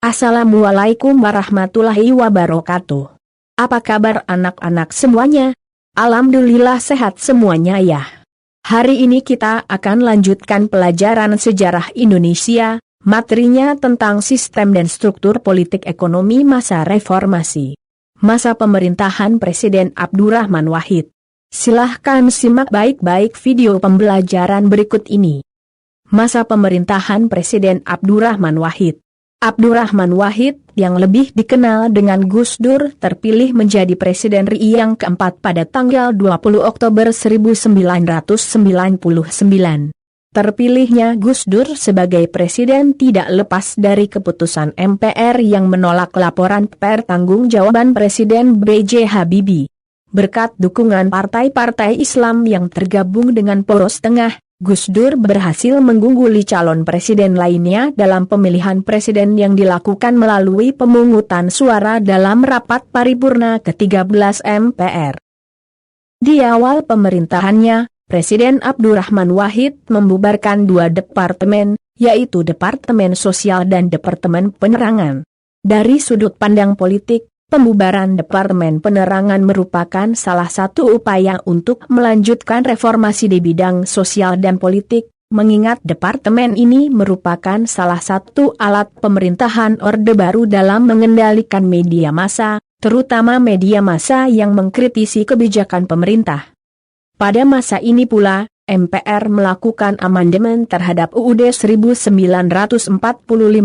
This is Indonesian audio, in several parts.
Assalamualaikum warahmatullahi wabarakatuh. Apa kabar anak-anak semuanya? Alhamdulillah sehat semuanya ya. Hari ini kita akan lanjutkan pelajaran sejarah Indonesia, materinya tentang sistem dan struktur politik ekonomi masa reformasi. Masa pemerintahan Presiden Abdurrahman Wahid. Silahkan simak baik-baik video pembelajaran berikut ini. Masa pemerintahan Presiden Abdurrahman Wahid. Abdurrahman Wahid, yang lebih dikenal dengan Gus Dur, terpilih menjadi Presiden RI yang keempat pada tanggal 20 Oktober 1999. Terpilihnya Gus Dur sebagai Presiden tidak lepas dari keputusan MPR yang menolak laporan pertanggungjawaban Presiden B.J. Habibie. Berkat dukungan partai-partai Islam yang tergabung dengan Poros Tengah, Gus Dur berhasil mengungguli calon presiden lainnya dalam pemilihan presiden yang dilakukan melalui pemungutan suara dalam rapat paripurna ke-13 MPR. Di awal pemerintahannya, Presiden Abdurrahman Wahid membubarkan dua departemen, yaitu Departemen Sosial dan Departemen Penerangan. Dari sudut pandang politik, pembubaran Departemen Penerangan merupakan salah satu upaya untuk melanjutkan reformasi di bidang sosial dan politik, mengingat departemen ini merupakan salah satu alat pemerintahan Orde Baru dalam mengendalikan media massa, terutama media massa yang mengkritisi kebijakan pemerintah. Pada masa ini pula, MPR melakukan amandemen terhadap UUD 1945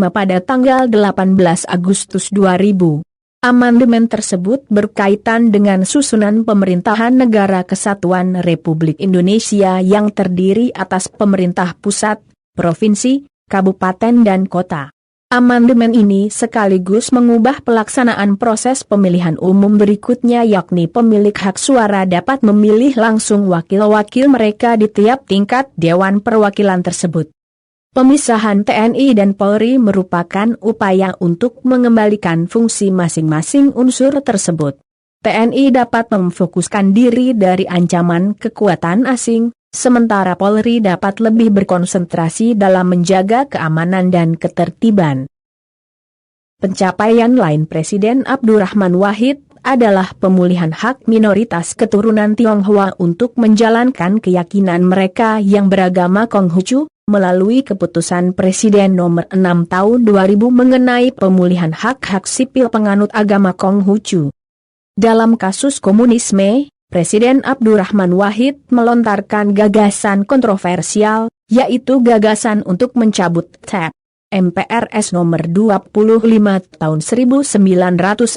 pada tanggal 18 Agustus 2000. Amandemen tersebut berkaitan dengan susunan pemerintahan Negara Kesatuan Republik Indonesia yang terdiri atas pemerintah pusat, provinsi, kabupaten dan kota. Amandemen ini sekaligus mengubah pelaksanaan proses pemilihan umum berikutnya, yakni pemilik hak suara dapat memilih langsung wakil-wakil mereka di tiap tingkat Dewan Perwakilan tersebut. Pemisahan TNI dan Polri merupakan upaya untuk mengembalikan fungsi masing-masing unsur tersebut. TNI dapat memfokuskan diri dari ancaman kekuatan asing, sementara Polri dapat lebih berkonsentrasi dalam menjaga keamanan dan ketertiban. Pencapaian lain Presiden Abdurrahman Wahid adalah pemulihan hak minoritas keturunan Tionghoa untuk menjalankan keyakinan mereka yang beragama Konghucu, melalui keputusan Presiden nomor 6 tahun 2000 mengenai pemulihan hak-hak sipil penganut agama Konghucu. Dalam kasus komunisme, Presiden Abdurrahman Wahid melontarkan gagasan kontroversial, yaitu gagasan untuk mencabut TAP MPRS nomor 25 tahun 1966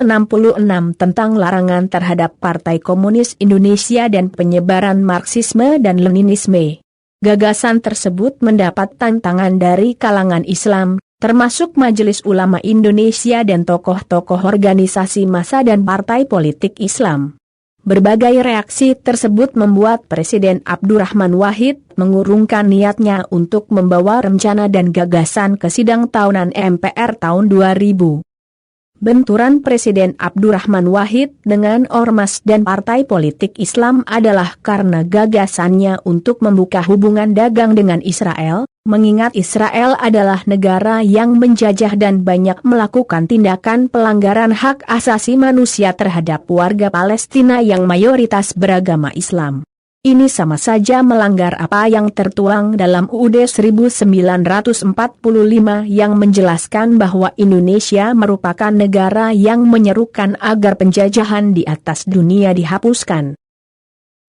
tentang larangan terhadap Partai Komunis Indonesia dan penyebaran Marxisme dan Leninisme. Gagasan tersebut mendapat tantangan dari kalangan Islam, termasuk Majelis Ulama Indonesia dan tokoh-tokoh organisasi massa dan partai politik Islam. Berbagai reaksi tersebut membuat Presiden Abdurrahman Wahid mengurungkan niatnya untuk membawa rencana dan gagasan ke sidang tahunan MPR tahun 2000. Benturan Presiden Abdurrahman Wahid dengan ormas dan partai politik Islam adalah karena gagasannya untuk membuka hubungan dagang dengan Israel, mengingat Israel adalah negara yang menjajah dan banyak melakukan tindakan pelanggaran hak asasi manusia terhadap warga Palestina yang mayoritas beragama Islam. Ini sama saja melanggar apa yang tertuang dalam UUD 1945 yang menjelaskan bahwa Indonesia merupakan negara yang menyerukan agar penjajahan di atas dunia dihapuskan.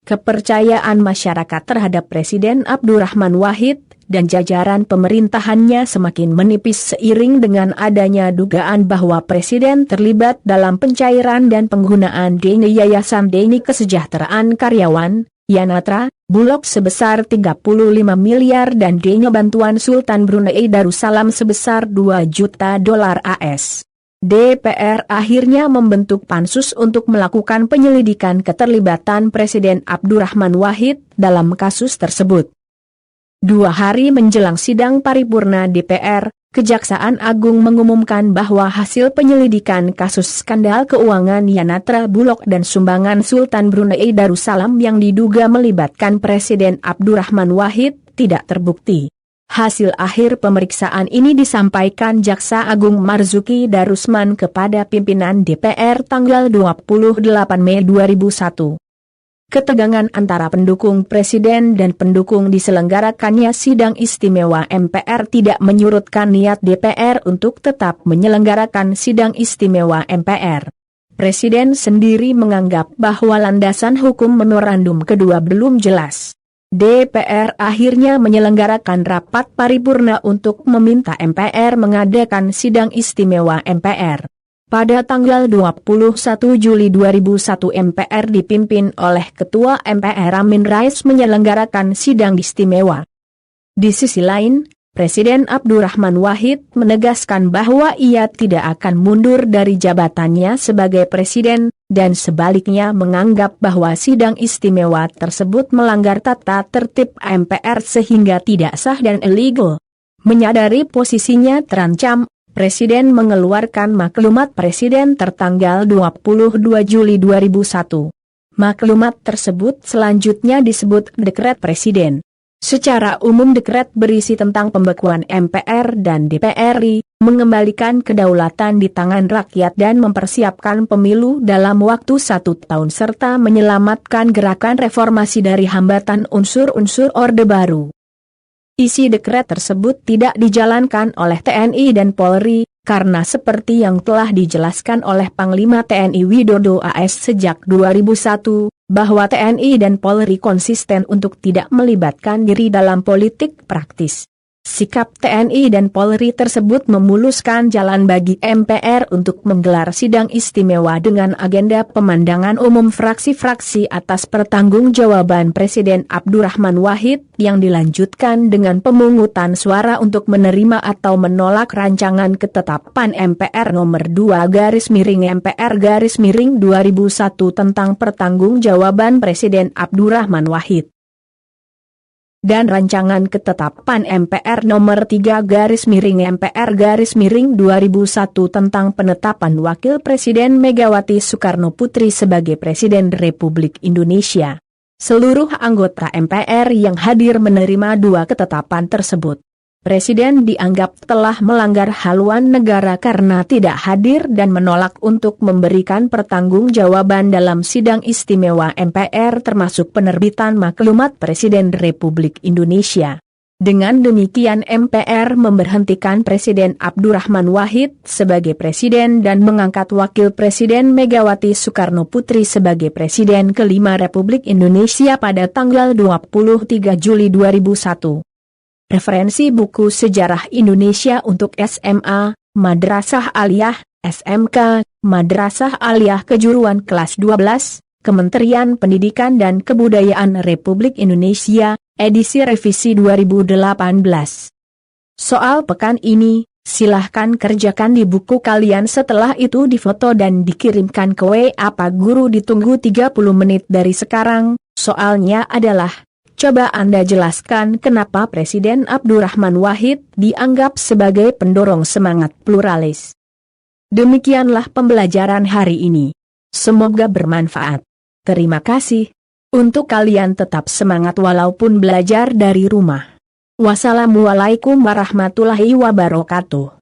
Kepercayaan masyarakat terhadap Presiden Abdurrahman Wahid dan jajaran pemerintahannya semakin menipis seiring dengan adanya dugaan bahwa Presiden terlibat dalam pencairan dan penggunaan dana Yayasan Deni Kesejahteraan Karyawan, Yanatra, Bulog sebesar 35 miliar dan dana bantuan Sultan Brunei Darussalam sebesar 2 juta dolar AS. DPR akhirnya membentuk pansus untuk melakukan penyelidikan keterlibatan Presiden Abdurrahman Wahid dalam kasus tersebut. 2 hari menjelang sidang paripurna DPR, Kejaksaan Agung mengumumkan bahwa hasil penyelidikan kasus skandal keuangan Yanatra Bulog dan sumbangan Sultan Brunei Darussalam yang diduga melibatkan Presiden Abdurrahman Wahid tidak terbukti. Hasil akhir pemeriksaan ini disampaikan Jaksa Agung Marzuki Darusman kepada pimpinan DPR tanggal 28 Mei 2001. Ketegangan antara pendukung Presiden dan pendukung diselenggarakannya sidang istimewa MPR tidak menyurutkan niat DPR untuk tetap menyelenggarakan sidang istimewa MPR. Presiden sendiri menganggap bahwa landasan hukum memorandum kedua belum jelas. DPR akhirnya menyelenggarakan rapat paripurna untuk meminta MPR mengadakan sidang istimewa MPR. Pada tanggal 21 Juli 2001 MPR dipimpin oleh Ketua MPR Amin Rais menyelenggarakan sidang istimewa. Di sisi lain, Presiden Abdurrahman Wahid menegaskan bahwa ia tidak akan mundur dari jabatannya sebagai Presiden, dan sebaliknya menganggap bahwa sidang istimewa tersebut melanggar tata tertib MPR sehingga tidak sah dan illegal. Menyadari posisinya terancam, Presiden mengeluarkan maklumat Presiden tertanggal 22 Juli 2001. Maklumat tersebut selanjutnya disebut Dekret Presiden. Secara umum dekret berisi tentang pembekuan MPR dan DPR RI, mengembalikan kedaulatan di tangan rakyat dan mempersiapkan pemilu dalam waktu 1 tahun serta menyelamatkan gerakan reformasi dari hambatan unsur-unsur Orde Baru. Isi dekret tersebut tidak dijalankan oleh TNI dan Polri, karena seperti yang telah dijelaskan oleh Panglima TNI Widodo AS sejak 2001, bahwa TNI dan Polri konsisten untuk tidak melibatkan diri dalam politik praktis. Sikap TNI dan Polri tersebut memuluskan jalan bagi MPR untuk menggelar sidang istimewa dengan agenda pemandangan umum fraksi-fraksi atas pertanggungjawaban Presiden Abdurrahman Wahid yang dilanjutkan dengan pemungutan suara untuk menerima atau menolak rancangan ketetapan MPR nomor 2/MPR/2001 tentang pertanggungjawaban Presiden Abdurrahman Wahid. Dan rancangan ketetapan MPR nomor 3/MPR/2001 tentang penetapan Wakil Presiden Megawati Soekarno Putri sebagai Presiden Republik Indonesia. Seluruh anggota MPR yang hadir menerima dua ketetapan tersebut. Presiden dianggap telah melanggar haluan negara karena tidak hadir dan menolak untuk memberikan pertanggungjawaban dalam sidang istimewa MPR termasuk penerbitan maklumat Presiden Republik Indonesia. Dengan demikian MPR memberhentikan Presiden Abdurrahman Wahid sebagai Presiden dan mengangkat Wakil Presiden Megawati Soekarno Putri sebagai Presiden kelima Republik Indonesia pada tanggal 23 Juli 2001. Referensi buku Sejarah Indonesia untuk SMA, Madrasah Aliyah, SMK, Madrasah Aliyah Kejuruan kelas 12, Kementerian Pendidikan dan Kebudayaan Republik Indonesia, edisi revisi 2018. Soal pekan ini, silahkan kerjakan di buku kalian, setelah itu difoto dan dikirimkan ke WA Pak Guru, ditunggu 30 menit dari sekarang. Soalnya adalah, coba Anda jelaskan kenapa Presiden Abdurrahman Wahid dianggap sebagai pendorong semangat pluralis. Demikianlah pembelajaran hari ini. Semoga bermanfaat. Terima kasih. Untuk kalian tetap semangat walaupun belajar dari rumah. Wassalamualaikum warahmatullahi wabarakatuh.